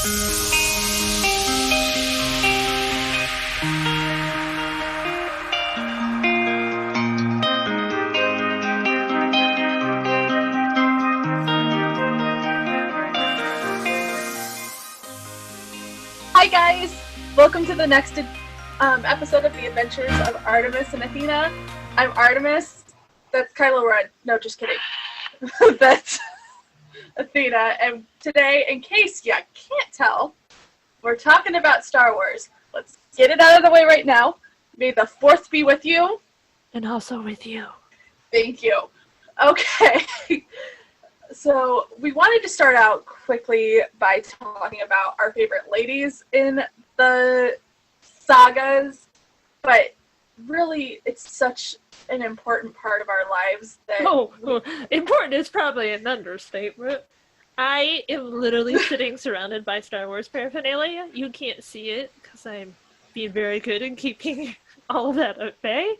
Hi guys! Welcome to the next episode of The Adventures of Artemis and Athena. I'm Artemis. That's Kylo Ren. No, just kidding. That's Athena. And today, in case you can't tell, we're talking about Star Wars. Let's get it out of the way right now. May the Fourth be with you. And also with you. Thank you. Okay. So we wanted to start out quickly by talking about our favorite ladies in the sagas, but really it's such an important part of our lives that... Important is probably an understatement. I am literally sitting surrounded by Star Wars paraphernalia. You can't see it because I'm being very good in keeping all of that at bay,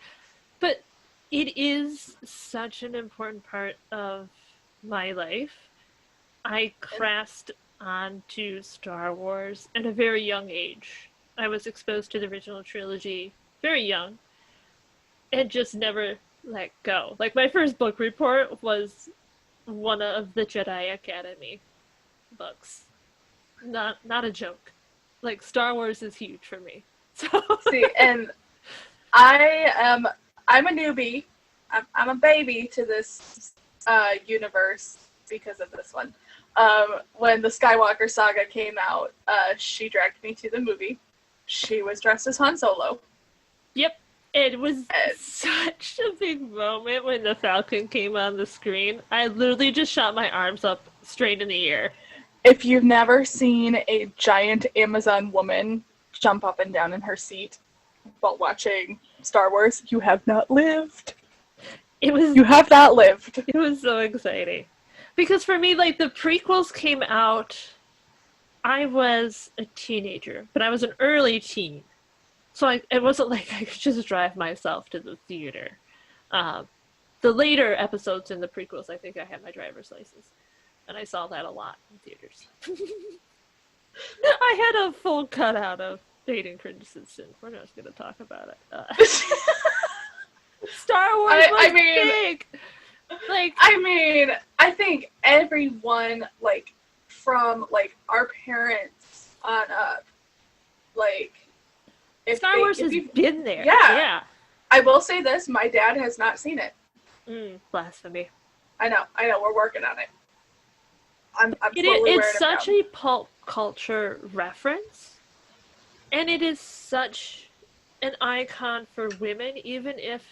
but it is such an important part of my life. I crashed onto Star Wars at a very young age. I was exposed to the original trilogy very young and just never let go. Like, my first book report was one of the Jedi Academy books. Not a joke. Like, Star Wars is huge for me. So See, and I'm a newbie. I'm a baby to this universe because of this one. When the Skywalker saga came out, she dragged me to the movie. She was dressed as Han Solo. Yep. It was such a big moment when the Falcon came on the screen. I literally just shot my arms up straight in the air. If you've never seen a giant Amazon woman jump up and down in her seat while watching Star Wars, you have not lived. You have not lived. It was so exciting. Because for me, like, the prequels came out, I was a teenager, but I was an early teen. So it wasn't like I could just drive myself to the theater. The later episodes in the prequels, I think I had my driver's license. And I saw that a lot in theaters. I had a full cutout of Hayden Christensen. We're not going to talk about it. Star Wars was big! Like, I think everyone, like, from, like, our parents on up, like... Star Wars has been there. Yeah. I will say this, my dad has not seen it. Blasphemy. I know, we're working on it. I'm it's such a pulp culture reference, and it is such an icon for women, even if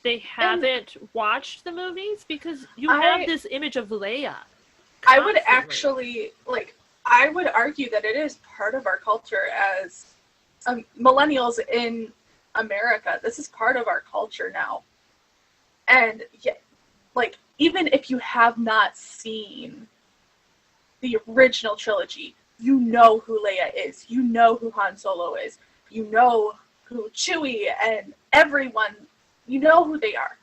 they haven't watched the movies, because you have this image of Leia. I would actually, like, I would argue that it is part of our culture as millennials in America. This is part of our culture now. And, yeah, like, even if you have not seen the original trilogy, you know who Leia is. You know who Han Solo is. You know who Chewie and everyone, you know who they are.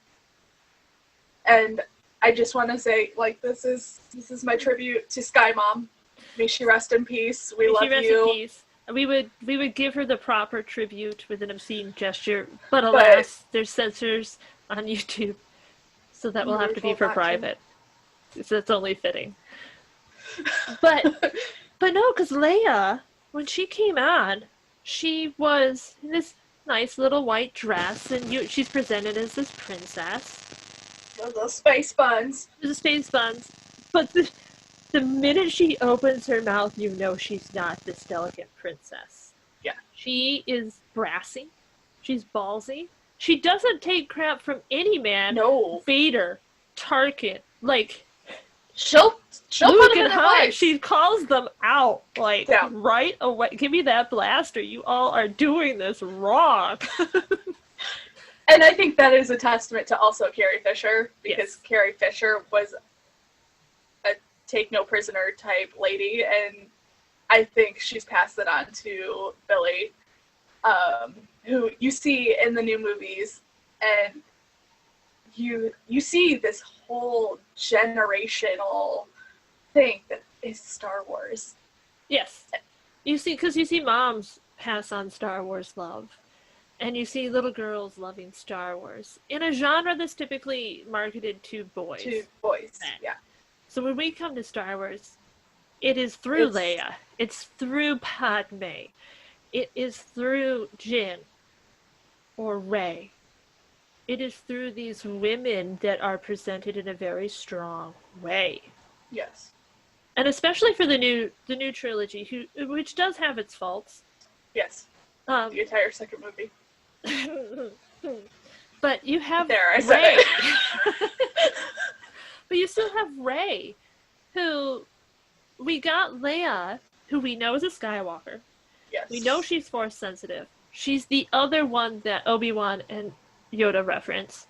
And I just want to say, like, this is my tribute to Sky Mom. May she rest in peace. We love you. May she rest in peace. We would give her the proper tribute with an obscene gesture, but alas, there's censors on YouTube, so that will have to be for private. So it's only fitting. But no, because Leia, when she came on, she was in this nice little white dress, and she's presented as this princess. Those little space buns. The space buns. But the minute she opens her mouth, you know she's not this delicate princess. Yeah. She is brassy. She's ballsy. She doesn't take crap from any man. No. Vader, Tarkin, like... She'll Luke put him and in their Han, place. she calls them out, like, right away. Give me that blaster. You all are doing this wrong. And I think that is a testament to also Carrie Fisher, because Carrie Fisher was a take no prisoner type lady, and I think she's passed it on to Billy, who you see in the new movies, and you see this whole generational thing that is Star Wars. Yes. because you see moms pass on Star Wars love, and you see little girls loving Star Wars in a genre that's typically marketed to To boys. boys, Men. yeah. So when we come to Star Wars, it is through It's Leia, it's through Padme, it is through Jin or Rey. It is through these women that are presented in a very strong way. yes, And especially for the new trilogy, which does have its faults. yes. Um, The entire second movie. but you have There, I said Rey. it. But you still have Rey, who we got Leia, who we know is a Skywalker. We know Yes. she's Force sensitive. She's the other one that Obi-Wan and Yoda reference,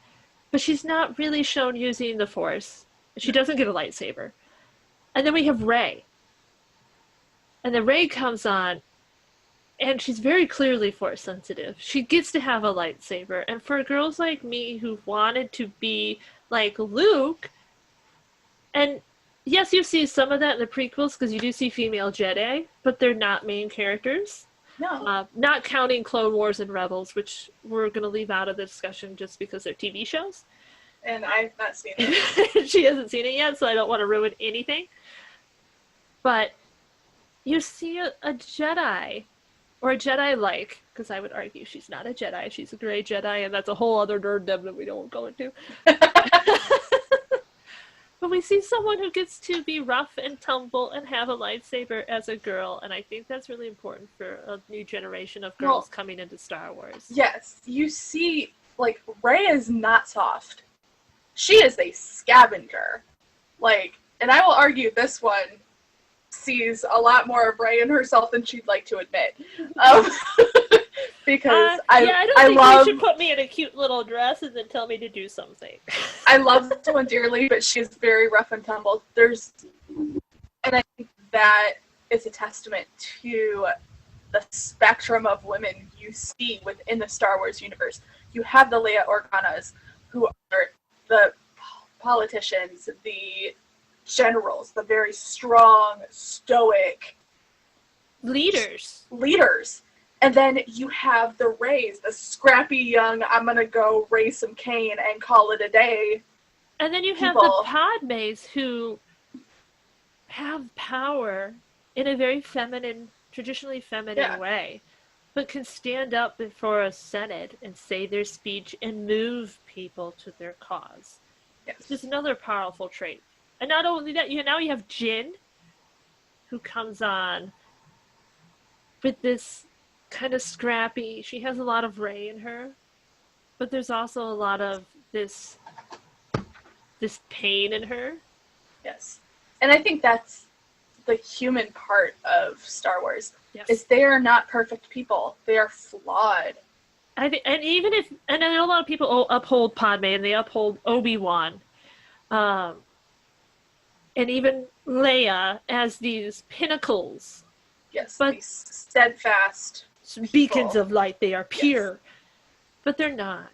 but she's not really shown using the Force. She doesn't get a lightsaber. And then we have Rey. And then Rey comes on, and she's very clearly Force sensitive. She gets to have a lightsaber. And for girls like me who wanted to be like Luke, and yes, you see some of that in the prequels because you do see female Jedi, but they're not main characters. No. Not counting Clone Wars and Rebels, which we're going to leave out of the discussion just because they're TV shows. And I've not seen it. She hasn't seen it yet, so I don't want to ruin anything. But you see a Jedi, or a Jedi-like, because I would argue she's not a Jedi, she's a gray Jedi, and that's a whole other nerd that we don't go into. But we see someone who gets to be rough and tumble and have a lightsaber as a girl, and I think that's really important for a new generation of girls coming into Star Wars. Yes, you see, like, Rey is not soft. She is a scavenger. Like, and I will argue this one sees a lot more of Rey in herself than she'd like to admit. Because I don't think love, you should put me in a cute little dress and then tell me to do something. I love this one dearly, but she's very rough and tumble. And I think that is a testament to the spectrum of women you see within the Star Wars universe. You have the Leia Organas, who are the politicians, the generals, the very strong, stoic leaders. And then you have the Reys, the scrappy young, I'm going to go raise some cane and call it a day. And then you have the Padmes who have power in a very feminine, traditionally feminine way, but can stand up before a Senate and say their speech and move people to their cause. Yes. It's just another powerful trait. And not only that, now you have Jin, who comes on with this kind of scrappy, she has a lot of Rey in her, but there's also a lot of this pain in her. Yes. And I think that's the human part of Star Wars. Yes. Is they are not perfect people. They are flawed. And I know a lot of people uphold Padme and they uphold Obi-Wan, and even Leia as these pinnacles. Yes, but these steadfast beacons of light. They are pure, but they're not.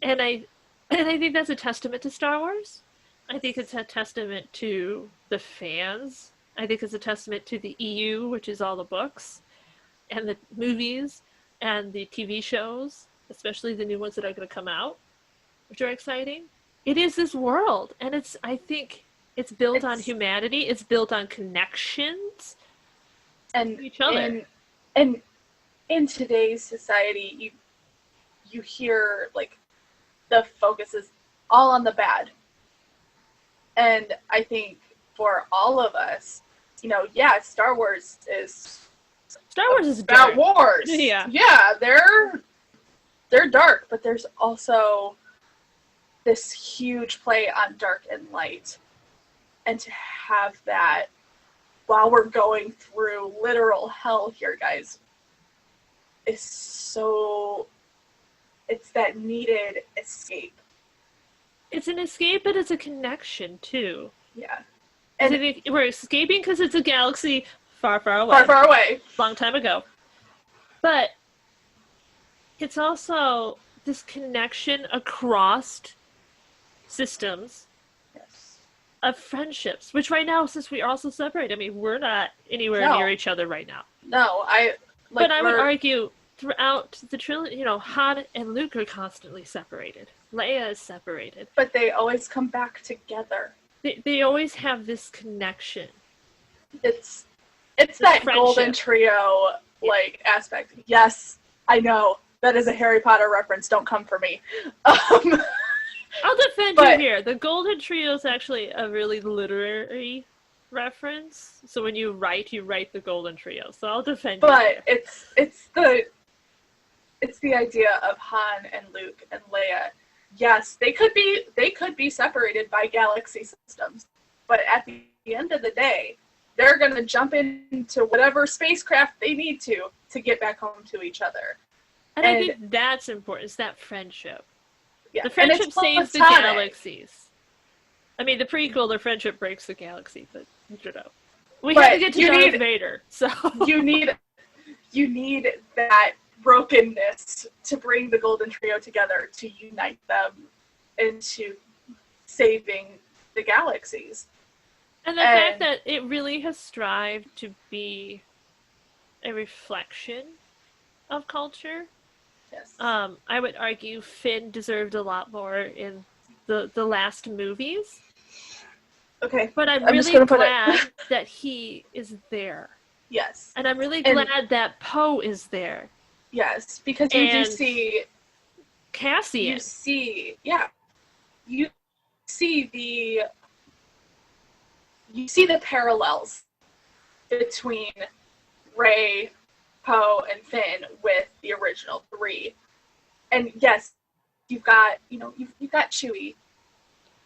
And I think that's a testament to Star Wars. I think it's a testament to the fans. I think it's a testament to the EU, which is all the books and the movies and the TV shows, especially the new ones that are going to come out, which are exciting. It is this world, and I think it's built on humanity. It's built on connections and each other. And in today's society, you hear like the focus is all on the bad. And I think for all of us, Star Wars is about dark. Wars. Yeah. Yeah, they're dark, but there's also this huge play on dark and light. And to have that while we're going through literal hell here, guys, it's that needed escape. It's an escape, but it's a connection too. Yeah. And we're escaping because it's a galaxy far, far away. Far, far away. Long time ago. But it's also this connection across systems. Yes. of friendships, which right now, since we are also separated, I mean, we're not anywhere near each other right now. No, but I would argue throughout the trilogy, Han and Luke are constantly separated. Leia is separated. But they always come back together. They always have this connection. It's that friendship. Golden trio aspect. Yes, I know. That is a Harry Potter reference. Don't come for me. I'll defend you here. The Golden Trio is actually a really literary reference. So when you write the Golden Trio. So I'll defend you. But it's the idea of Han and Luke and Leia. Yes, they could be separated by galaxy systems, but at the end of the day, they're gonna jump into whatever spacecraft they need to get back home to each other. And I think that's important. It's that friendship. Yeah. The friendship saves the galaxies. I mean, the prequel, the friendship breaks the galaxy, but we had to get to Darth Vader. So you need that brokenness to bring the Golden Trio together, to unite them into saving the galaxies. And the fact that it really has strived to be a reflection of culture. Yes. I would argue Finn deserved a lot more in the last movies. Okay. But I'm really glad that he is there. Yes. And I'm really glad that Poe is there. Yes, because you do see Cassian. You see the parallels between Rey, Poe, and Finn with the original three. And yes, you've got Chewie,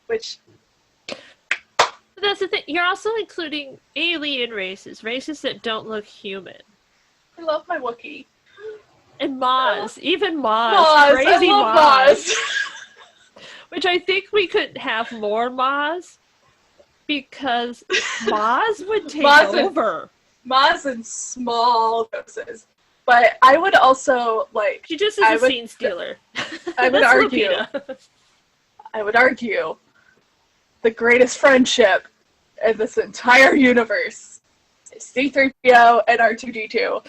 which that's the thing. You're also including alien races that don't look human. I love my Wookiee. And Maz, even Maz, crazy Maz. Which I think we could have more Maz, because Maz would take over. Maz in small doses. But I would also, she just is a scene stealer. I would argue the greatest friendship in this entire universe is C-3PO and R2-D2.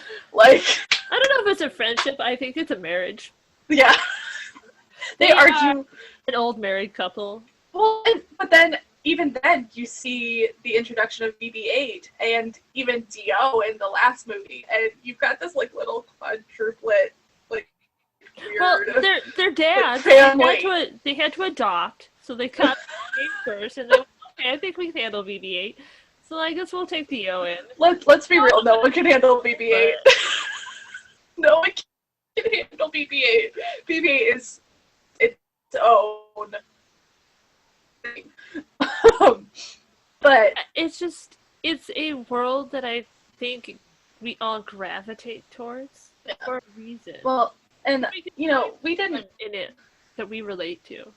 I don't know if it's a friendship. I think it's a marriage. Yeah. They argue. An old married couple. Well, but then, even then, you see the introduction of BB-8 and even D-O in the last movie, and you've got this little quadruplet, weird. Well, their dads, they had to adopt, so they cut BB-8 first, and then okay, I think we can handle BB-8, so I guess we'll take D-O in. Let's be real. No one can handle BB-8. No one can handle BB-8. BB-8 is its own thing. But it's a world that I think we all gravitate towards for a reason. Well, and we didn't in it that we relate to.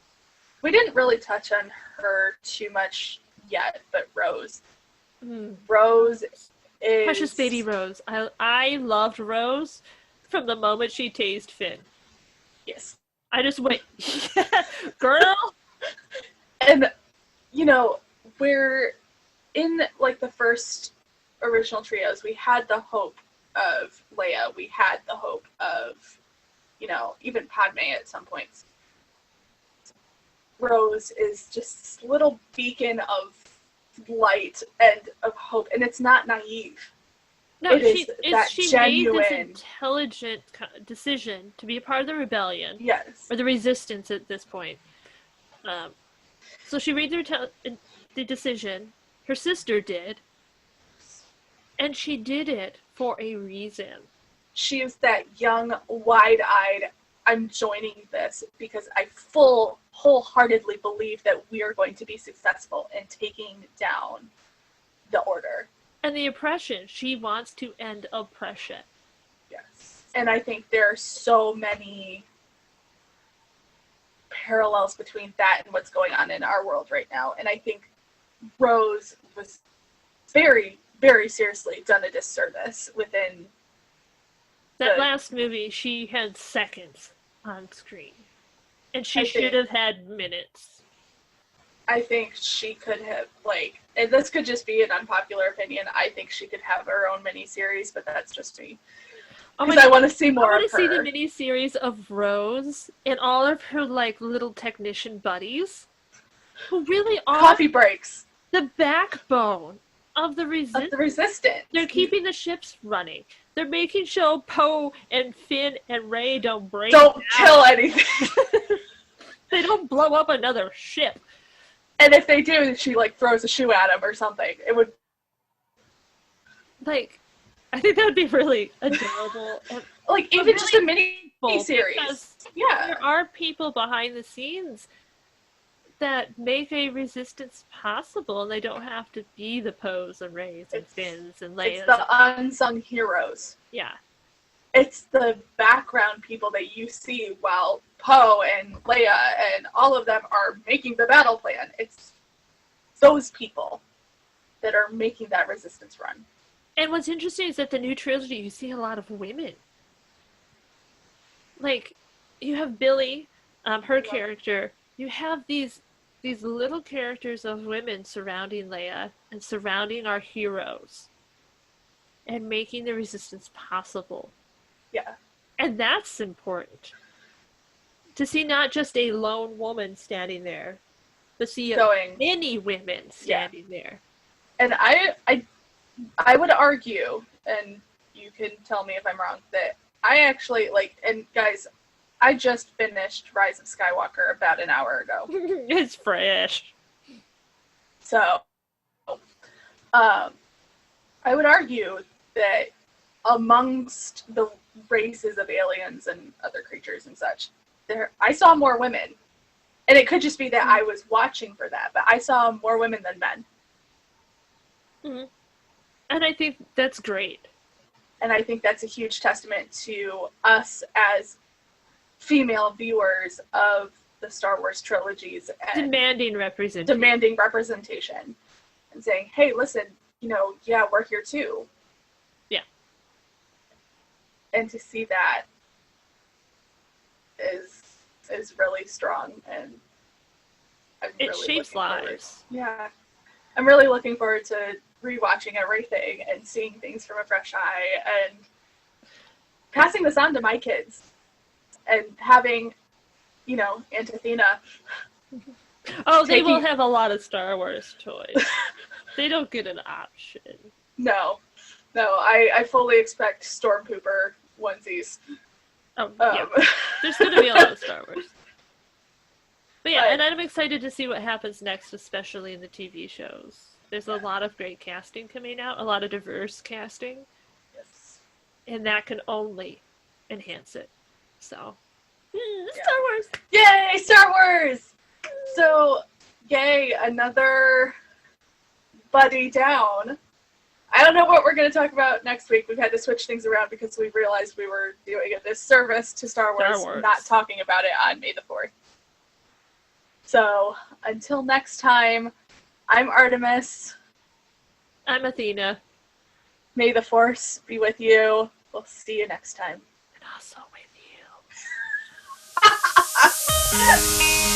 We didn't really touch on her too much yet, but Rose. Rose is precious baby Rose. I loved Rose from the moment she tased Finn. Yes. I just went, girl. And we're in the first original trios, we had the hope of Leia, we had the hope of even Padme at some points. Rose is just this little beacon of light and of hope, and it's not naive. No, she genuine... made this intelligent decision to be a part of the rebellion. Yes. Or the resistance at this point. So she made the decision. Her sister did. And she did it for a reason. She is that young, wide-eyed, I'm joining this because I wholeheartedly believe that we are going to be successful in taking down the Order. And the oppression. She wants to end oppression. Yes. And I think there are so many parallels between that and what's going on in our world right now. And I think Rose was very, very seriously done a disservice within that last movie. She had seconds on screen. And she should have had minutes. I think she could have, like, and this could just be an unpopular opinion, I think she could have her own miniseries, but that's just me. Because I want to see more I want of to see the her. miniseries of Rose and all of her like little technician buddies, who really are Coffee breaks the backbone of the of resistance. the Resistance. They're keeping the ships running. They're making sure Poe and Finn and Rey don't break Don't down. kill anything. They don't blow up another ship. And if they do, she, like, throws a shoe at him or something. It would... Like, I think that would be really adorable. Like, even really just a mini-series. Yeah. There are people behind the scenes that make a resistance possible, and they don't have to be the Poes and Reys and Finns and Leias. It's the unsung heroes. Yeah. It's the background people that you see while Poe and Leia and all of them are making the battle plan. It's those people that are making that resistance run. And what's interesting is that the new trilogy, you see a lot of women. Like, you have Billy, her character. You have these little characters of women surrounding Leia and surrounding our heroes and making the resistance possible. Yeah. And that's important. To see not just a lone woman standing there, but see many women standing there. And I would argue, and you can tell me if I'm wrong, that I actually, like, and guys, I just finished Rise of Skywalker about an hour ago. It's fresh. So, I would argue that amongst the races of aliens and other creatures and such, I saw more women. And it could just be that I was watching for that, but I saw more women than men. Mm-hmm. And I think that's great. And I think that's a huge testament to us as female viewers of the Star Wars trilogies. And demanding representation. And saying, hey, listen, yeah, we're here too. Yeah. And to see that is really strong, and it shapes lives. Yeah. I'm really looking forward to rewatching everything and seeing things from a fresh eye and passing this on to my kids and having, Aunt Athena. Oh, they will have a lot of Star Wars toys. They don't get an option. No, I fully expect Stormtrooper onesies. Oh, yeah. There's going to be a lot of Star Wars. But yeah, and I'm excited to see what happens next, especially in the TV shows. There's a lot of great casting coming out, a lot of diverse casting. Yes. And that can only enhance it. So, Star Wars! Yay, Star Wars! So, yay, another buddy down. I don't know what we're going to talk about next week. We've had to switch things around because we realized we were doing a disservice to Star Wars, not talking about it on May the 4th. So, until next time, I'm Artemis. I'm Athena. May the Force be with you. We'll see you next time. And also with you.